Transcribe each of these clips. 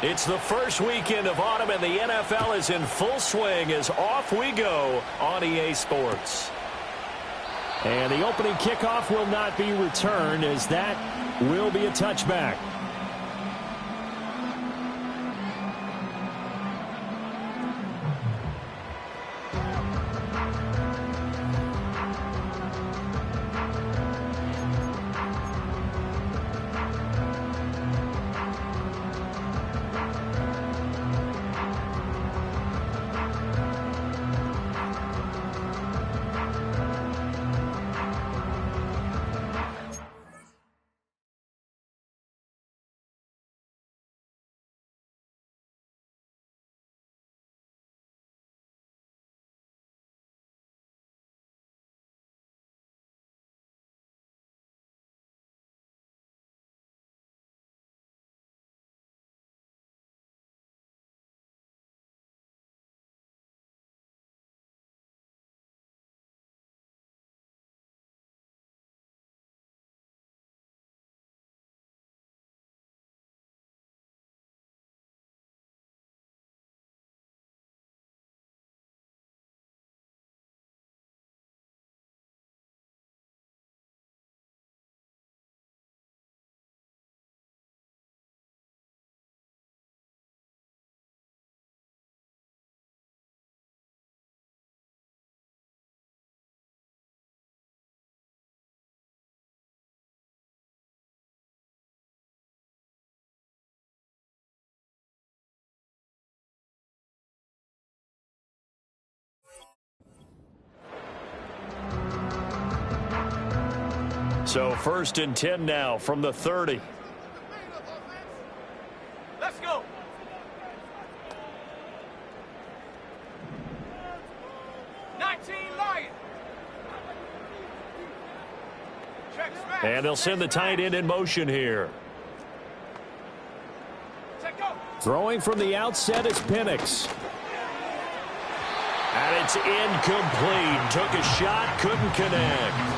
It's the first weekend of autumn, and the NFL is in full swing as off we go on EA Sports. And the opening kickoff will not be returned, as that will be a touchback. So 1st and 10 now from the 30. Let's go. And they'll send the tight end in motion here. Throwing from the outset is Penix. And it's incomplete. Took a shot, couldn't connect.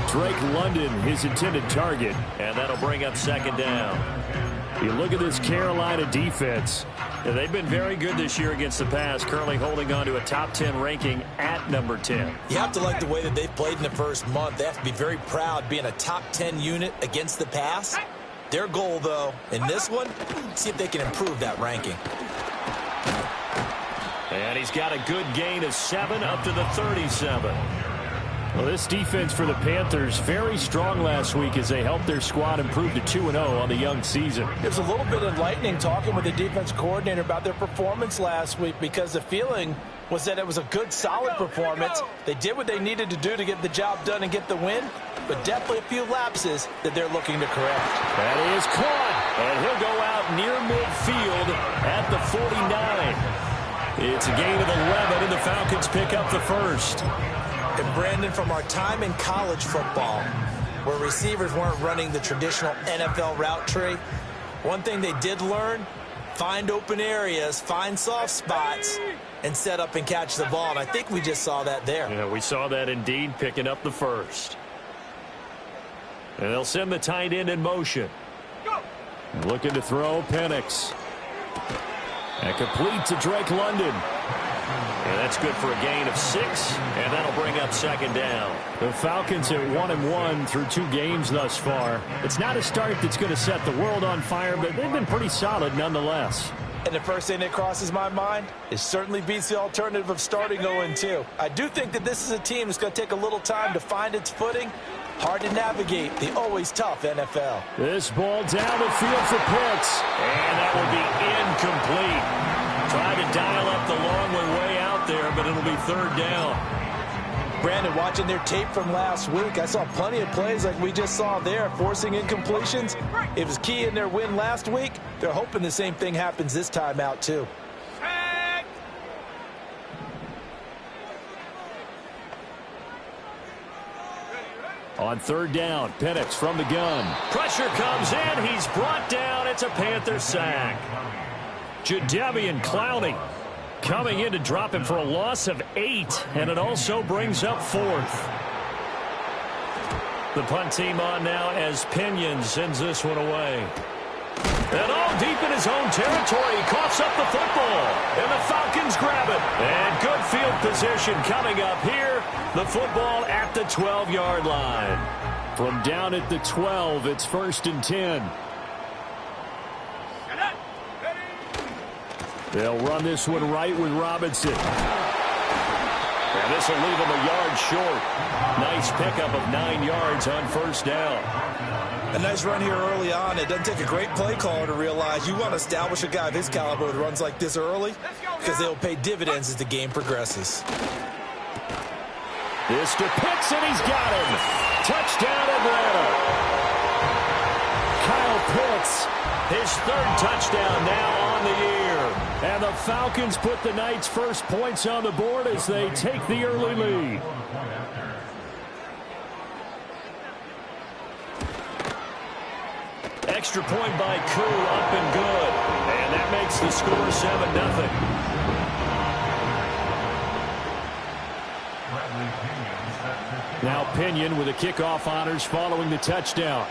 Drake London, his intended target, and that'll bring up 2nd down. You look at this Carolina defense. They've been very good this year against the pass, currently holding on to a top 10 ranking at number 10. You have to like the way that they've played in the first month. They have to be very proud being a top 10 unit against the pass. Their goal, though, in this one, see if they can improve that ranking. And he's got a good gain of 7 up to the 37. Well, this defense for the Panthers, very strong last week as they helped their squad improve to 2-0 on the young season. It was a little bit enlightening talking with the defense coordinator about their performance last week, because the feeling was that it was a good, solid performance. They did what they needed to do to get the job done and get the win, but definitely a few lapses that they're looking to correct. That is caught, and he'll go out near midfield at the 49. It's a gain of 11, and the Falcons pick up the first. And Brandon, from our time in college football, where receivers weren't running the traditional NFL route tree, one thing they did learn, find open areas, find soft spots, and set up and catch the ball. And I think we just saw that there. Yeah, we saw that indeed, picking up the first. And they'll send the tight end in motion. Looking to throw, Penix. And complete to Drake London. And that's good for a gain of 6, and that'll bring up 2nd down. The Falcons at 1-1 through 2 games thus far. It's not a start that's going to set the world on fire, but they've been pretty solid nonetheless. And the first thing that crosses my mind is certainly beats the alternative of starting 0-2. I do think that this is a team that's going to take a little time to find its footing. Hard to navigate the always tough NFL. This ball down the field for Pitts, and that will be incomplete. Tried to dial up the long way out there, but it'll be 3rd down. Brandon, watching their tape from last week, I saw plenty of plays like we just saw there, forcing incompletions. It was key in their win last week. They're hoping the same thing happens this time out, too. On 3rd down, Penix from the gun. Pressure comes in. He's brought down. It's a Panther sack. Jadeveon Clowney Coming in to drop him for a loss of 8, and it also brings up 4th. The punt team on now as Pinion sends this one away. And all deep in his own territory, he coughs up the football, and the Falcons grab it. And good field position coming up here. The football at the 12-yard line. From down at the 12, it's 1st and 10. They'll run this one right with Robinson. And this will leave him a yard short. Nice pickup of 9 yards on 1st down. A nice run here early on. It doesn't take a great play caller to realize you want to establish a guy of his caliber with runs like this early because they'll pay dividends as the game progresses. This to Pitts, and he's got him. Touchdown, Atlanta. Kyle Pitts, his 3rd touchdown now on the year. And the Falcons put the night's first points on the board as they take the early lead. Extra point by Koo, up and good. And that makes the score 7-0. Now Pinion with the kickoff honors following the touchdown.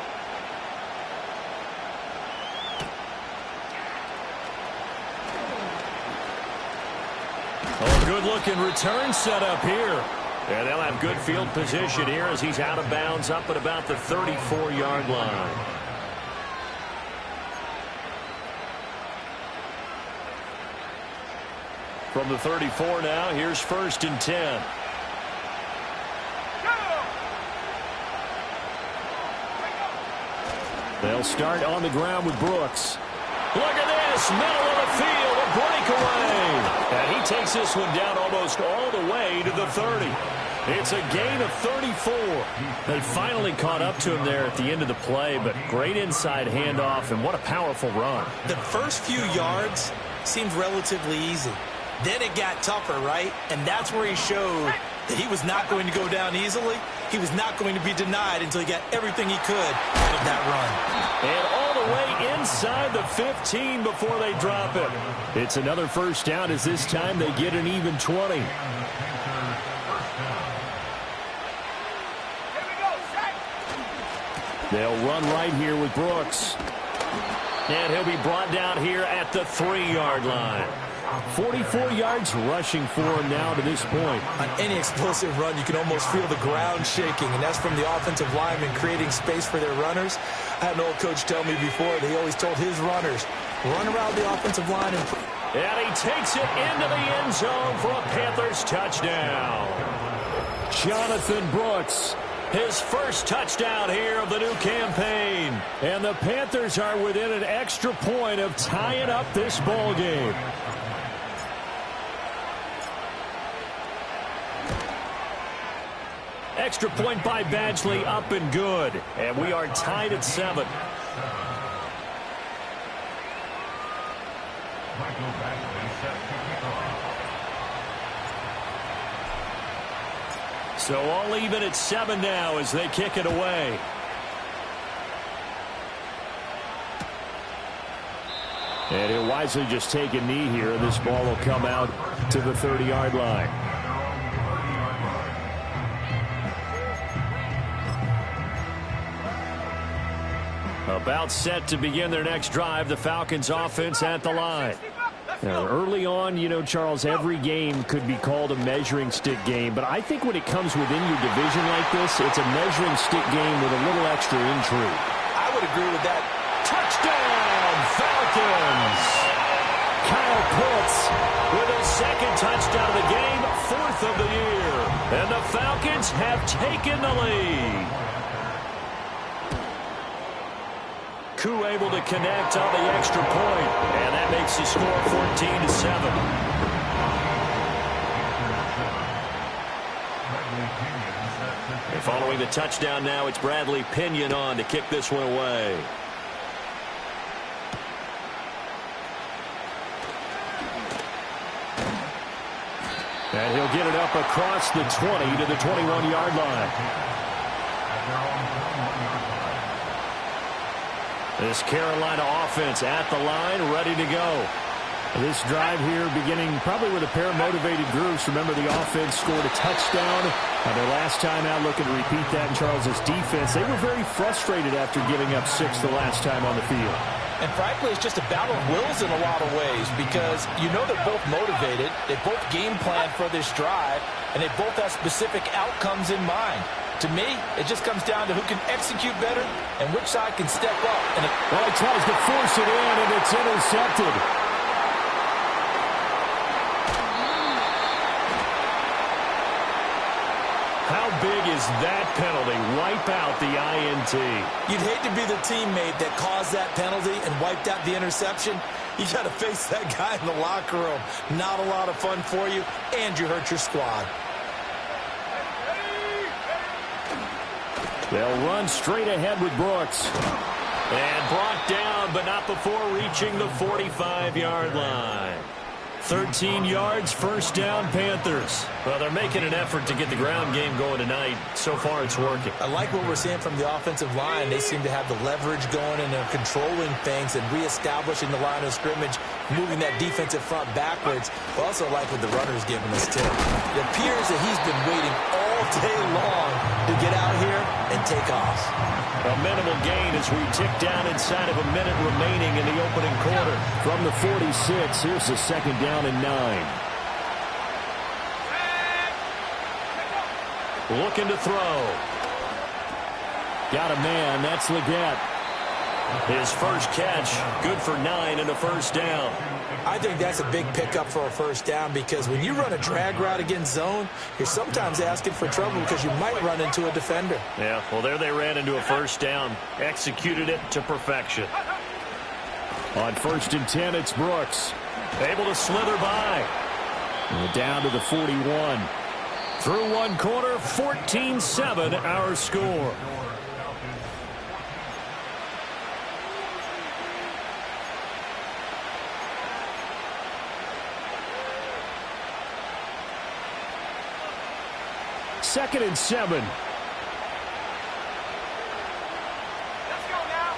Oh, good-looking return set up here. And they'll have good field position here as he's out of bounds up at about the 34-yard line. From the 34 now, here's 1st and 10. They'll start on the ground with Brooks. Look at this, middle of the field, a breakaway. And he takes this one down almost all the way to the 30. It's a gain of 34. They finally caught up to him there at the end of the play, but great inside handoff, and what a powerful run. The first few yards seemed relatively easy. Then it got tougher, right? And that's where he showed that he was not going to go down easily. He was not going to be denied until he got everything he could out of that run. And all the way inside the 15 before they drop it. It's another 1st down as this time they get an even 20. They'll run right here with Brooks. And he'll be brought down here at the 3-yard line. 44 yards rushing for him now to this point. On any explosive run, you can almost feel the ground shaking, and that's from the offensive linemen creating space for their runners. I had an old coach tell me before that he always told his runners, run around the offensive line. And he takes it into the end zone for a Panthers touchdown. Jonathan Brooks, his 1st touchdown here of the new campaign. And the Panthers are within an extra point of tying up this ball game. Extra point by Badgley, up and good. And we are tied at 7. So all even at 7 now as they kick it away. And he'll wisely just take a knee here, and this ball will come out to the 30-yard line. About set to begin their next drive, the Falcons offense at the line. Now, early on, you know, Charles, every game could be called a measuring stick game, but I think when it comes within your division like this, it's a measuring stick game with a little extra intrigue. I would agree with that. Touchdown, Falcons! Kyle Pitts with his 2nd touchdown of the game, 4th of the year. And the Falcons have taken the lead. Koo able to connect on the extra point, and that makes the score 14-7. And following the touchdown now, it's Bradley Pinion on to kick this one away. And he'll get it up across the 20 to the 21-yard line. This Carolina offense at the line, ready to go. This drive here beginning probably with a pair of motivated groups. Remember, the offense scored a touchdown. Their last time out, looking to repeat that in Charles's defense. They were very frustrated after giving up 6 the last time on the field. And frankly, it's just a battle of wills in a lot of ways because you know they're both motivated. They both game plan for this drive, and they both have specific outcomes in mind. To me, it just comes down to who can execute better and which side can step up. And well, he tries to force it in, and it's intercepted. How big is that penalty? Wipe out the INT. You'd hate to be the teammate that caused that penalty and wiped out the interception. You got to face that guy in the locker room. Not a lot of fun for you, and you hurt your squad. They'll run straight ahead with Brooks. And brought down, but not before reaching the 45-yard line. 13 yards, first down, Panthers. Well, they're making an effort to get the ground game going tonight. So far, it's working. I like what we're seeing from the offensive line. They seem to have the leverage going, and they're controlling things and reestablishing the line of scrimmage, moving that defensive front backwards. I also like what the runner's giving us, too. It appears that he's been waiting all day long to get out here and take off. A minimal gain as we tick down inside of a minute remaining in the opening quarter. From the 46, here's the second down and 9. Looking to throw. Got a man. That's Leggett. His first catch, good for 9 and a first down. I think that's a big pickup for a first down because when you run a drag route against zone, you're sometimes asking for trouble because you might run into a defender. Yeah, well, there they ran into a first down. Executed it to perfection. On 1st and 10, it's Brooks. Able to slither by. And down to the 41. Through one quarter, 14-7 our score. Second and 7. Let's go now.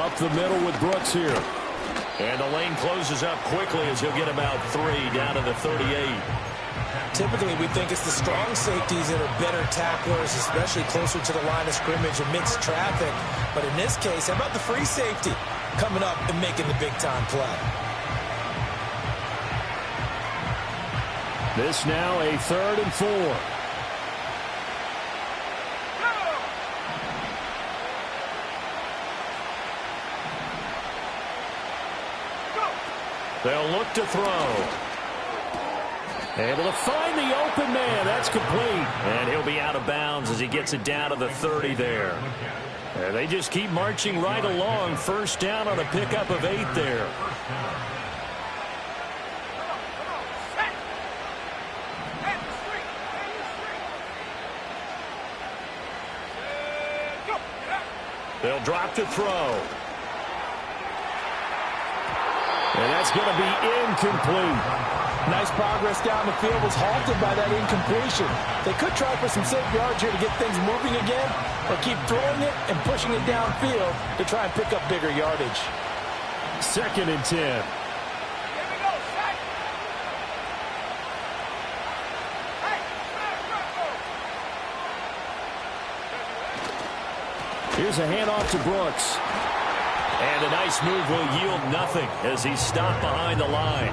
Up the middle with Brooks here. And the lane closes up quickly as he'll get about 3 down to the 38. Typically, we think it's the strong safeties that are better tacklers, especially closer to the line of scrimmage amidst traffic. But in this case, how about the free safety coming up and making the big-time play? This now a 3rd and 4. They'll look to throw. Able to find the open man. That's complete. And he'll be out of bounds as he gets it down to the 30 there. And they just keep marching right along. First down on a pickup of 8 there. They'll drop to throw. And that's going to be incomplete. Nice progress down the field, was halted by that incompletion. They could try for some safe yards here to get things moving again, or keep throwing it and pushing it downfield to try and pick up bigger yardage. 2nd and 10. Here's a handoff to Brooks. And a nice move will yield nothing as he's stopped behind the line.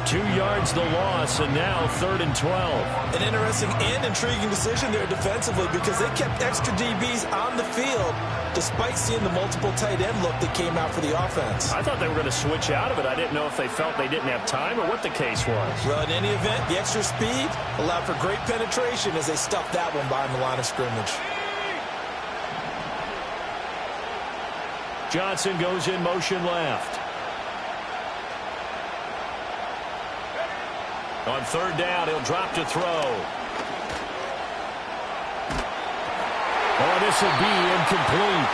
2 yards the loss, and now 3rd and 12. An interesting and intriguing decision there defensively because they kept extra DBs on the field despite seeing the multiple tight end look that came out for the offense. I thought they were going to switch out of it. I didn't know if they felt they didn't have time or what the case was. Well, in any event, the extra speed allowed for great penetration as they stuffed that one behind the line of scrimmage. Johnson goes in motion left. On 3rd down, he'll drop to throw. Oh, this will be incomplete.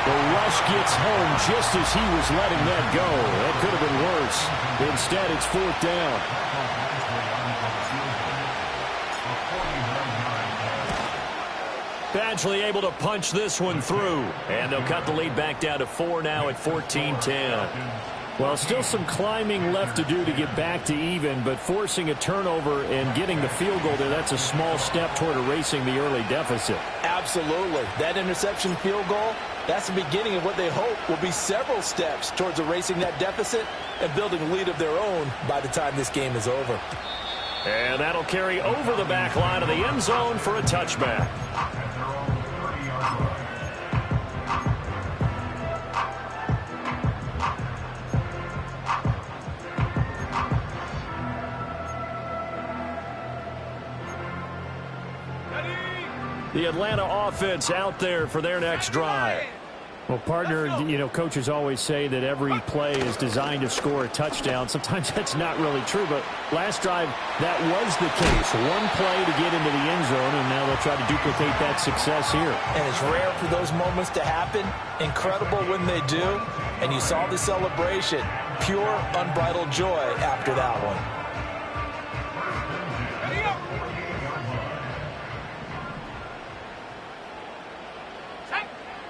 The rush gets home just as he was letting that go. That could have been worse. Instead, it's 4th down. Badgley able to punch this one through. And they'll cut the lead back down to 4 now at 14-10. Well, still some climbing left to do to get back to even, but forcing a turnover and getting the field goal there, that's a small step toward erasing the early deficit. Absolutely. That interception field goal, that's the beginning of what they hope will be several steps towards erasing that deficit and building a lead of their own by the time this game is over. And that'll carry over the back line of the end zone for a touchback. The Atlanta offense out there for their next drive. Well, partner, you know, coaches always say that every play is designed to score a touchdown. Sometimes that's not really true, but last drive, that was the case. One play to get into the end zone, and now they'll try to duplicate that success here. And it's rare for those moments to happen. Incredible when they do. And you saw the celebration. Pure, unbridled joy after that one.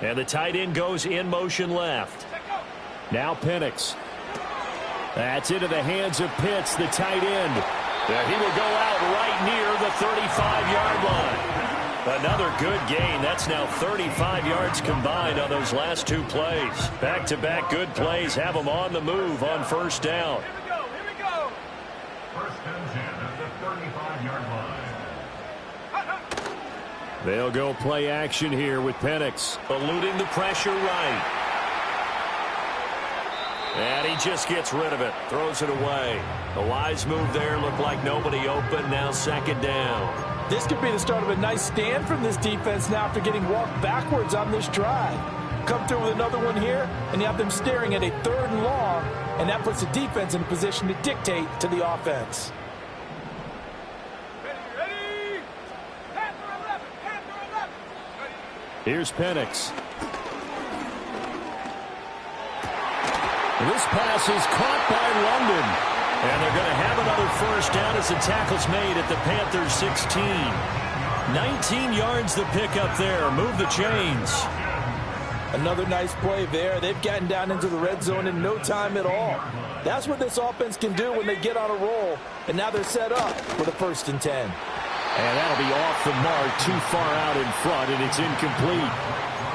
And the tight end goes in motion left. Now Penix. That's into the hands of Pitts, the tight end. And he will go out right near the 35-yard line. Another good gain. That's now 35 yards combined on those last two plays. Back-to-back good plays have them on the move on first down. Here we go. First and 10 at the 35-yard line. They'll go play action here with Penix. Eluding the pressure right. And he just gets rid of it. Throws it away. A wise move there. Looked like nobody open. Now second down. This could be the start of a nice stand from this defense now after getting walked backwards on this drive. Come through with another one here, and you have them staring at a 3rd and long, and that puts the defense in a position to dictate to the offense. Here's Penix. This pass is caught by London. And they're going to have another first down as the tackle's made at the Panthers 16. 19 yards the pickup there. Move the chains. Another nice play there. They've gotten down into the red zone in no time at all. That's what this offense can do when they get on a roll. And now they're set up for the 1st and 10. And that'll be off the mark, too far out in front, and it's incomplete.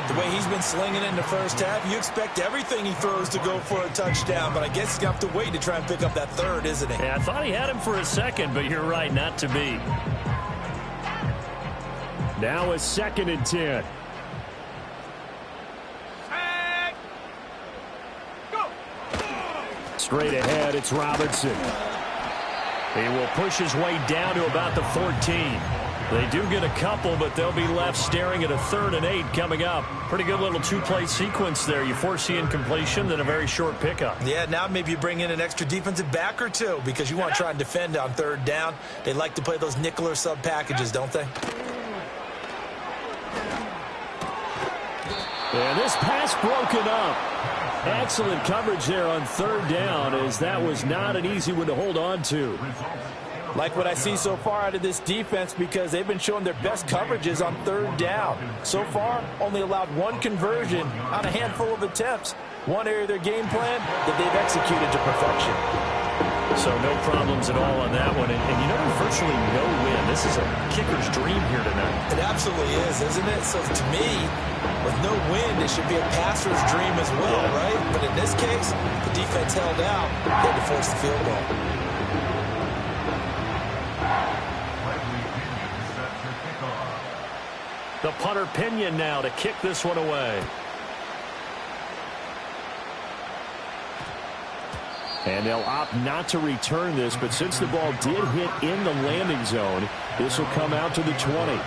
The way he's been slinging in the first half, you expect everything he throws to go for a touchdown, but I guess he's going to have to wait to try and pick up that 3rd, isn't he? Yeah, I thought he had him for a second, but you're right, not to be. Now a 2nd and 10. Go. Straight ahead, it's Robinson. He will push his way down to about the 14. They do get a couple, but they'll be left staring at a 3rd and 8 coming up. Pretty good little two-play sequence there. You force the incompletion, then a very short pickup. Yeah, now maybe you bring in an extra defensive back or two because you want to try and defend on 3rd down. They like to play those nickel or sub packages, don't they? And this pass broken up. Excellent coverage there on 3rd down, as that was not an easy one to hold on to. Like what I see so far out of this defense because they've been showing their best coverages on 3rd down. So far, only allowed one conversion on a handful of attempts. One area of their game plan that they've executed to perfection. So no problems at all on that one. And you know, virtually no win. This is a kicker's dream here tonight. It absolutely is, isn't it? So to me, with no win, it should be a passer's dream as well, right? But in this case, the defense held out. They had to force the field goal. The punter Pinion now to kick this one away. And they'll opt not to return this, but since the ball did hit in the landing zone, this will come out to the 20.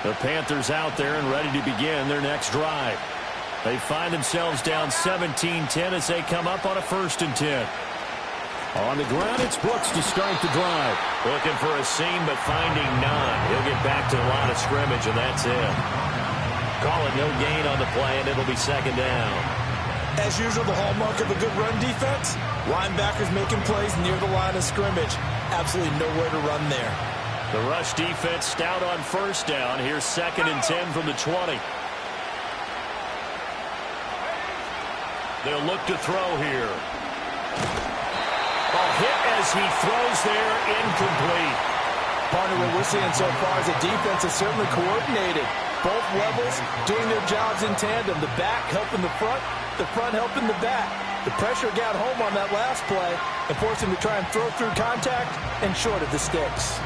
The Panthers out there and ready to begin their next drive. They find themselves down 17-10 as they come up on a 1st and 10. On the ground, it's Brooks to start the drive. Looking for a seam, but finding none. He'll get back to the line of scrimmage, and that's it. Call it no gain on the play, and it'll be 2nd down. As usual, the hallmark of a good run defense, linebackers making plays near the line of scrimmage. Absolutely nowhere to run there. The rush defense stout on first down. Here's 2nd and 10 from the 20. They'll look to throw here. A hit as he throws there, incomplete. Partner, what we're seeing so far is the defense is certainly coordinated. Both levels doing their jobs in tandem. The back helping the front helping the back. The pressure got home on that last play and forced him to try and throw through contact and short of the sticks.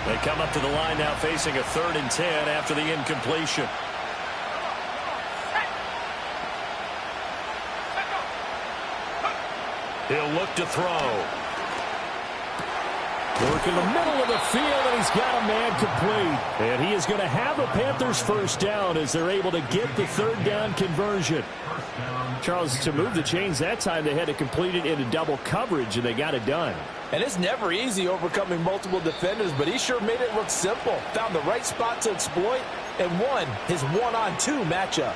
They come up to the line now facing a 3rd and 10 after the incompletion. He'll look to throw. Work in the middle of the field, and he's got a man complete. And he is going to have a Panthers first down as they're able to get the 3rd down conversion. Charles, to move the chains that time, they had to complete it into double coverage, and they got it done. And it's never easy overcoming multiple defenders, but he sure made it look simple. Found the right spot to exploit and won his 1-on-2 matchup.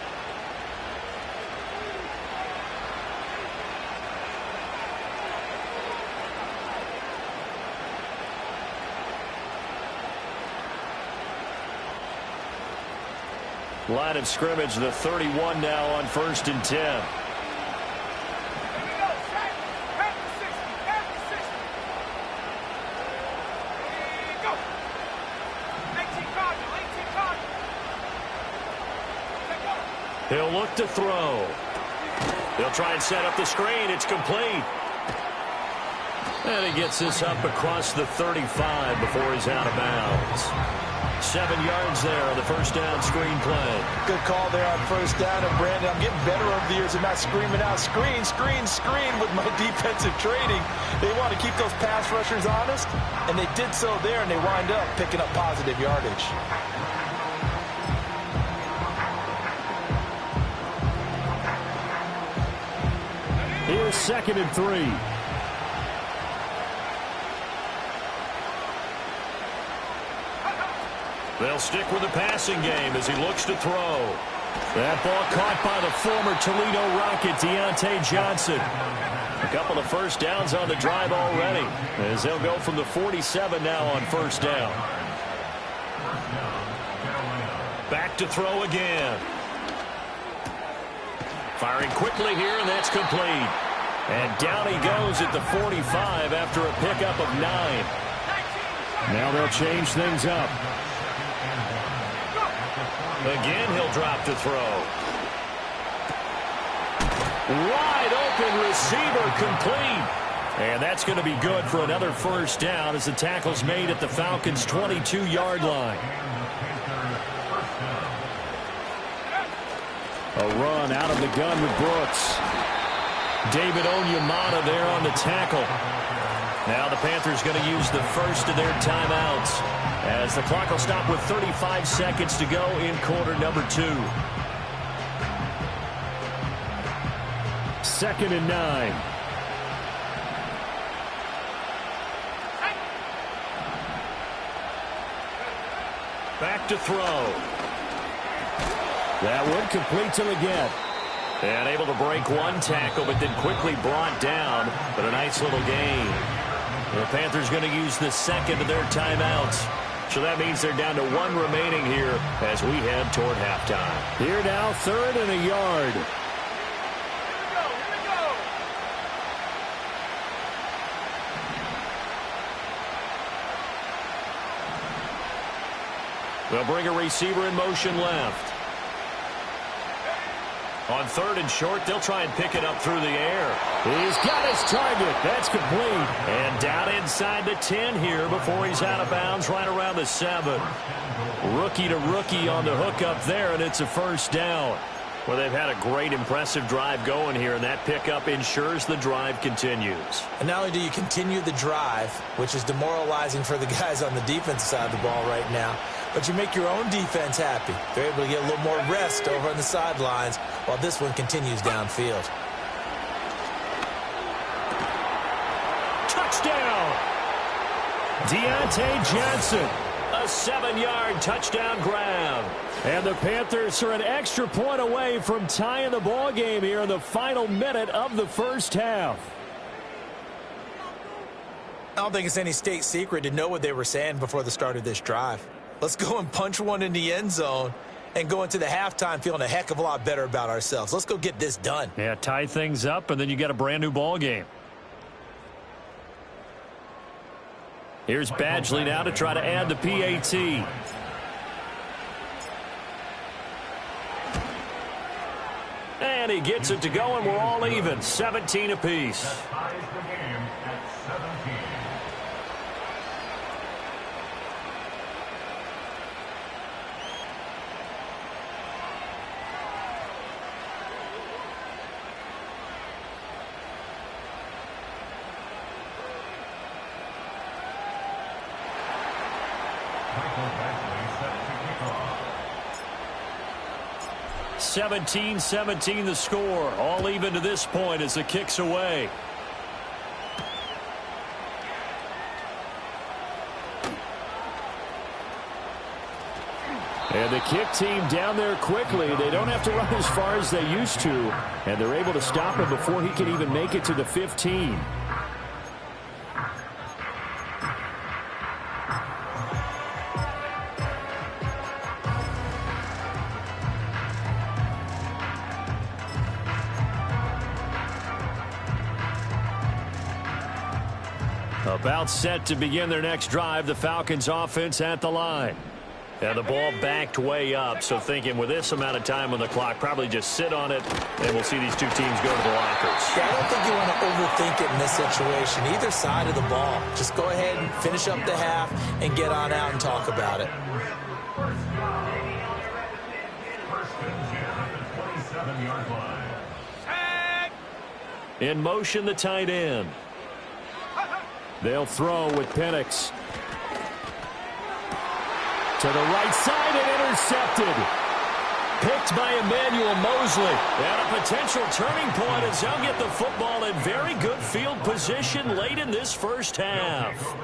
Line of scrimmage, the 31 now on 1st and 10. He'll look to throw. He'll try and set up the screen. It's complete. And he gets this up across the 35 before he's out of bounds. 7 yards there on the first down screen play. Good call there on first down. And Brandon, I'm getting better over the years of not screaming out screen, screen, screen with my defensive training. They want to keep those pass rushers honest, and they did so there, and they wind up picking up positive yardage. Here's 2nd and 3. They'll stick with the passing game as he looks to throw. That ball caught by the former Toledo Rocket, Deontay Johnson. A couple of first downs on the drive already, as they'll go from the 47 now on first down. Back to throw again. Firing quickly here, and that's complete. And down he goes at the 45 after a pickup of 9. Now they'll change things up. Again, he'll drop to throw. Wide open receiver, complete. And that's going to be good for another first down as the tackle's made at the Falcons' 22-yard line. A run out of the gun with Brooks. David Onyemata there on the tackle. Now the Panthers going to use the first of their timeouts as the clock will stop with 35 seconds to go in quarter number 2. 2nd and 9. Back to throw. That one complete to Leggett. And able to break one tackle, but then quickly brought down. But a nice little gain. The Panthers going to use the second of their timeouts. So that means they're down to 1 remaining here as we head toward halftime. Here now, 3rd and a yard. They'll bring a receiver in motion left. On 3rd and short, they'll try and pick it up through the air. He's got his target. That's complete. And down inside the 10 here before he's out of bounds right around the 7. Rookie to rookie on the hook up there, and it's a first down. Well, they've had a great, impressive drive going here, and that pickup ensures the drive continues. And not only do you continue the drive, which is demoralizing for the guys on the defensive side of the ball right now, but you make your own defense happy. They're able to get a little more rest over on the sidelines while this one continues downfield. Touchdown! Deontay Johnson. A 7-yard touchdown grab. And the Panthers are an extra point away from tying the ball game here in the final minute of the first half. I don't think it's any state secret to know what they were saying before the start of this drive. Let's go and punch one in the end zone and go into the halftime feeling a heck of a lot better about ourselves. Let's go get this done. Yeah, tie things up, and then you get a brand-new ball game. Here's Badgley now to try to add the PAT. And he gets it to go, and we're all even, 17 apiece. That ties the game at 17. Michael Badgley set to kick off. 17-17 the score. All even to this point as the kick's away. And the kick team down there quickly. They don't have to run as far as they used to. And they're able to stop him before he can even make it to the 15. About set to begin their next drive. The Falcons offense at the line. And the ball backed way up. So thinking with this amount of time on the clock, probably just sit on it, and we'll see these two teams go to the lockers. Yeah, I don't think you want to overthink it in this situation. Either side of the ball. Just go ahead and finish up the half and get on out and talk about it. First and 10 at the 27-yard line. In motion, the tight end. They'll throw with Penix. To the right side and intercepted. Picked by Emmanuel Mosley. And a potential turning point as they'll get the football in very good field position late in this first half.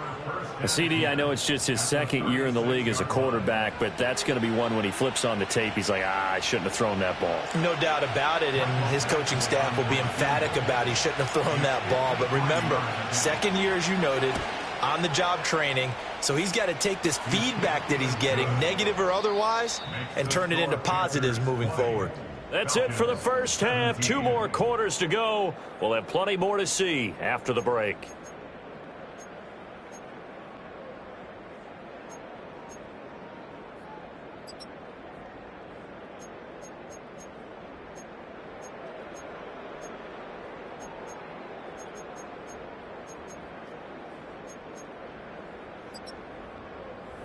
CD, I know it's just his second year in the league as a quarterback, but that's going to be one when he flips on the tape. He's like, I shouldn't have thrown that ball. No doubt about it, and his coaching staff will be emphatic about he shouldn't have thrown that ball. But remember, second year, as you noted, on-the-job training, so he's got to take this feedback that he's getting, negative or otherwise, and turn it into positives moving forward. That's it for the first half. 2 more quarters to go. We'll have plenty more to see after the break.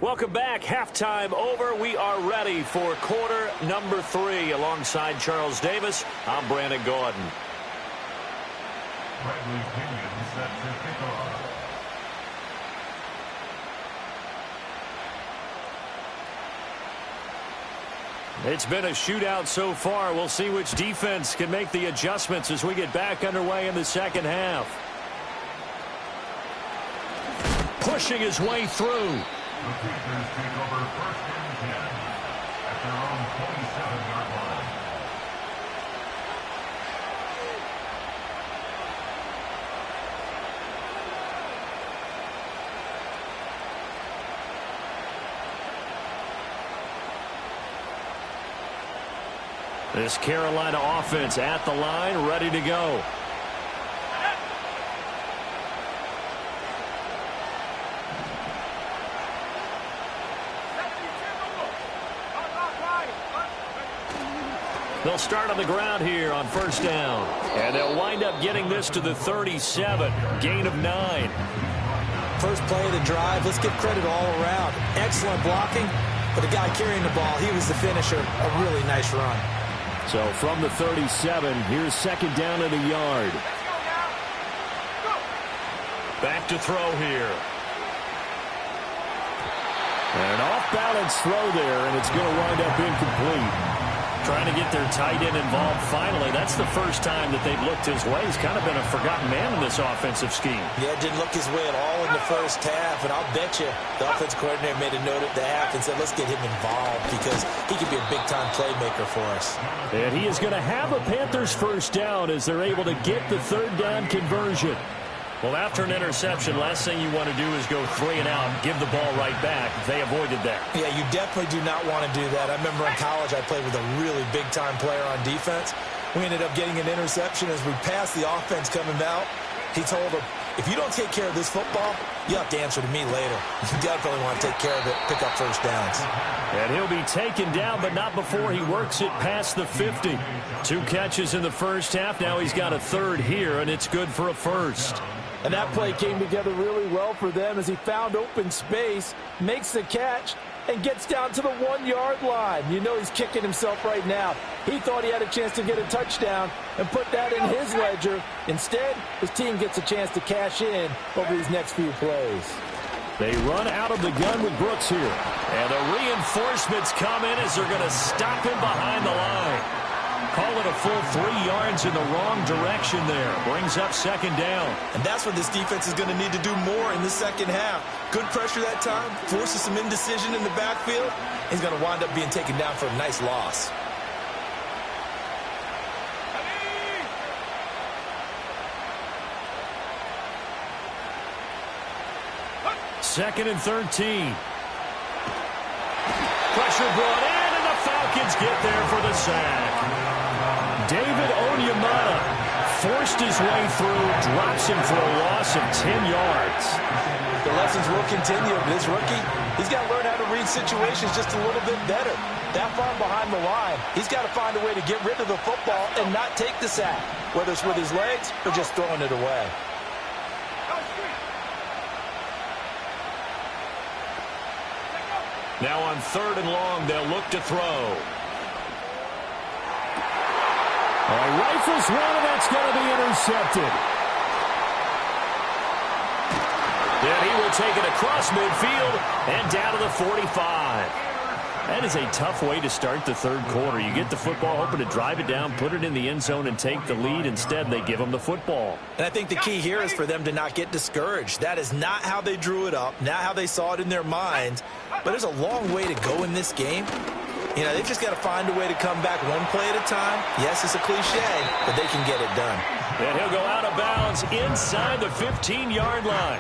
Welcome back. Halftime over. We are ready for quarter number 3. Alongside Charles Davis, I'm Brandon Gordon. Bradley Pinion set to kick off. It's been a shootout so far. We'll see which defense can make the adjustments as we get back underway in the second half. Pushing his way through. The Panthers take over first and 10 at their own 27-yard line. This Carolina offense at the line, ready to go. They'll start on the ground here on first down. And they'll wind up getting this to the 37. Gain of 9. First play of the drive, let's give credit all around. Excellent blocking, but the guy carrying the ball, he was the finisher. A really nice run. So from the 37, here's second down and a yard. Back to throw here. An off-balance throw there, and it's going to wind up incomplete. Trying to get their tight end involved finally. That's the first time that they've looked his way. He's kind of been a forgotten man in this offensive scheme. Yeah, didn't look his way at all in the first half. And I'll bet you the offensive coordinator made a note at the half and said, let's get him involved because he could be a big-time playmaker for us. And he is going to have a Panthers first down as they're able to get the third down conversion. Well, after an interception, last thing you want to do is go 3 and out and give the ball right back. They avoided that. Yeah, you definitely do not want to do that. I remember in college I played with a really big-time player on defense. We ended up getting an interception as we passed the offense coming out. He told him, if you don't take care of this football, you have to answer to me later. You definitely want to take care of it, pick up first downs. And he'll be taken down, but not before he works it past the 50. 2 catches in the first half. Now he's got a third here, and it's good for a first. And that play came together really well for them as he found open space, makes the catch, and gets down to the 1-yard line. You know he's kicking himself right now. He thought he had a chance to get a touchdown and put that in his ledger. Instead, his team gets a chance to cash in over these next few plays. They run out of the gun with Brooks here. And the reinforcements come in as they're going to stop him behind the line. Call it a full 3 yards in the wrong direction there. Brings up second down. And that's what this defense is going to need to do more in the second half. Good pressure that time, forces some indecision in the backfield. He's going to wind up being taken down for a nice loss. Second and 13. Pressure brought in, and the Falcons get there for the sack. David Onyemata forced his way through, drops him for a loss of 10 yards. The lessons will continue. This rookie, he's got to learn how to read situations just a little bit better. That far behind the line, he's got to find a way to get rid of the football and not take the sack, whether it's with his legs or just throwing it away. Now on 3rd and long, they'll look to throw. Rifles one, and that's going to be intercepted. Then he will take it across midfield and down to the 45. That is a tough way to start the third quarter. You get the football, hoping to drive it down, put it in the end zone, and take the lead. Instead, they give him the football. And I think the key here is for them to not get discouraged. That is not how they drew it up, not how they saw it in their minds. But there's a long way to go in this game. You know, they've just got to find a way to come back one play at a time. Yes, it's a cliche, but they can get it done. And he'll go out of bounds inside the 15-yard line.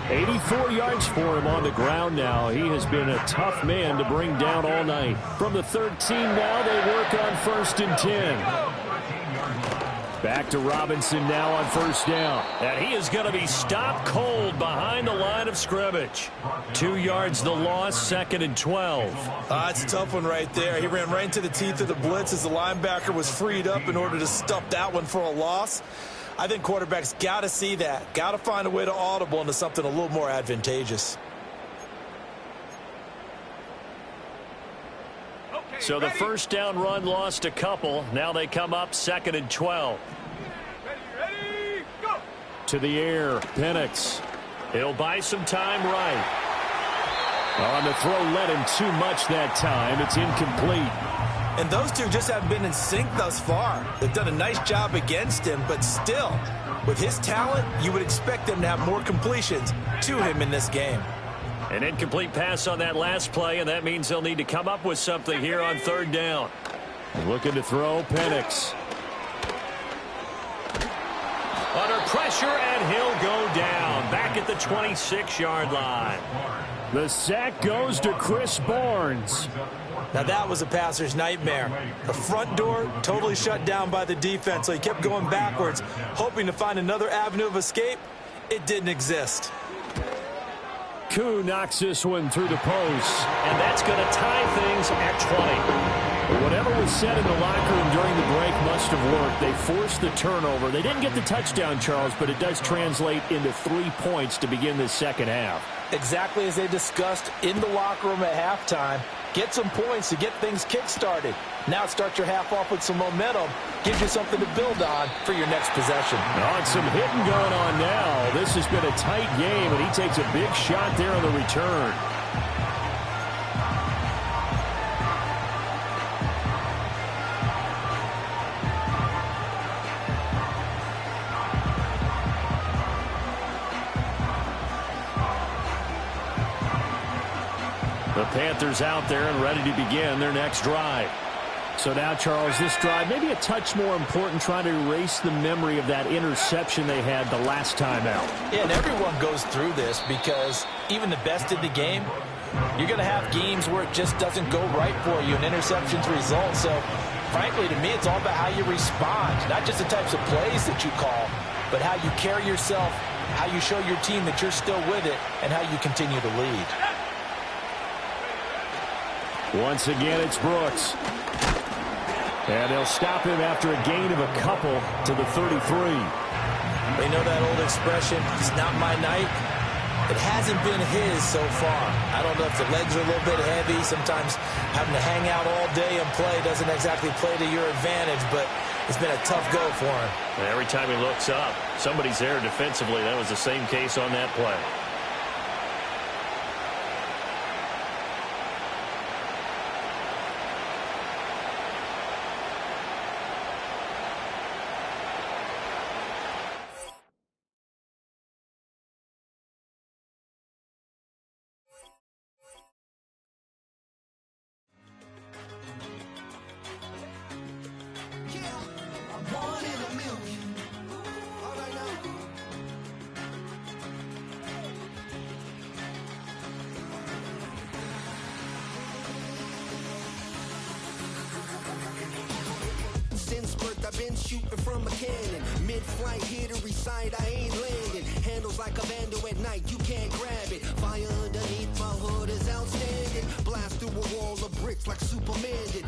84 yards for him on the ground now. He has been a tough man to bring down all night. From the 13 now, they work on 1st and 10. Back to Robinson now on 1st down. And he is going to be stopped cold behind the line of scrimmage. 2 yards the loss, 2nd and 12. It's a tough one right there. He ran right into the teeth of the blitz as the linebacker was freed up in order to stuff that one for a loss. I think quarterbacks got to see that. Got to find a way to audible into something a little more advantageous. So the first down run lost a couple. Now they come up 2nd and 12. Ready, go! To the air, Penix. He'll buy some time right. On the throw, let him too much that time. It's incomplete. And those two just haven't been in sync thus far. They've done a nice job against him, but still, with his talent, you would expect them to have more completions to him in this game. An incomplete pass on that last play, and that means they'll need to come up with something here on 3rd down. Looking to throw, Penix. Under pressure, and he'll go down. Back at the 26-yard line. The sack goes to Chris Barnes. Now that was a passer's nightmare. The front door totally shut down by the defense, so he kept going backwards, hoping to find another avenue of escape. It didn't exist. Koo knocks this one through the post, and that's going to tie things at 20. But whatever was said in the locker room during the break must have worked. They forced the turnover. They didn't get the touchdown, Charles, but it does translate into 3 points to begin this second half. Exactly as they discussed in the locker room at halftime. Get some points to get things kick-started. Now start your half off with some momentum. Gives you something to build on for your next possession. And some hitting going on now. This has been a tight game, and he takes a big shot there on the return. Panthers out there and ready to begin their next drive. So now, Charles, this drive maybe a touch more important, trying to erase the memory of that interception they had the last time out. Yeah, and everyone goes through this because even the best in the game, you're going to have games where it just doesn't go right for you and interceptions result. So, frankly, to me, it's all about how you respond, not just the types of plays that you call, but how you carry yourself, how you show your team that you're still with it, and how you continue to lead. Once again, it's Brooks. And they'll stop him after a gain of a couple to the 33. They know that old expression, it's not my night. It hasn't been his so far. I don't know if the legs are a little bit heavy. Sometimes having to hang out all day and play doesn't exactly play to your advantage, but it's been a tough go for him. And every time he looks up, somebody's there defensively. That was the same case on that play. I've been shooting from a cannon. Mid-flight, here to recite, I ain't landing. Handles like a vandal at night, you can't grab it. Fire underneath my hood is outstanding. Blast through a wall of bricks like Superman did.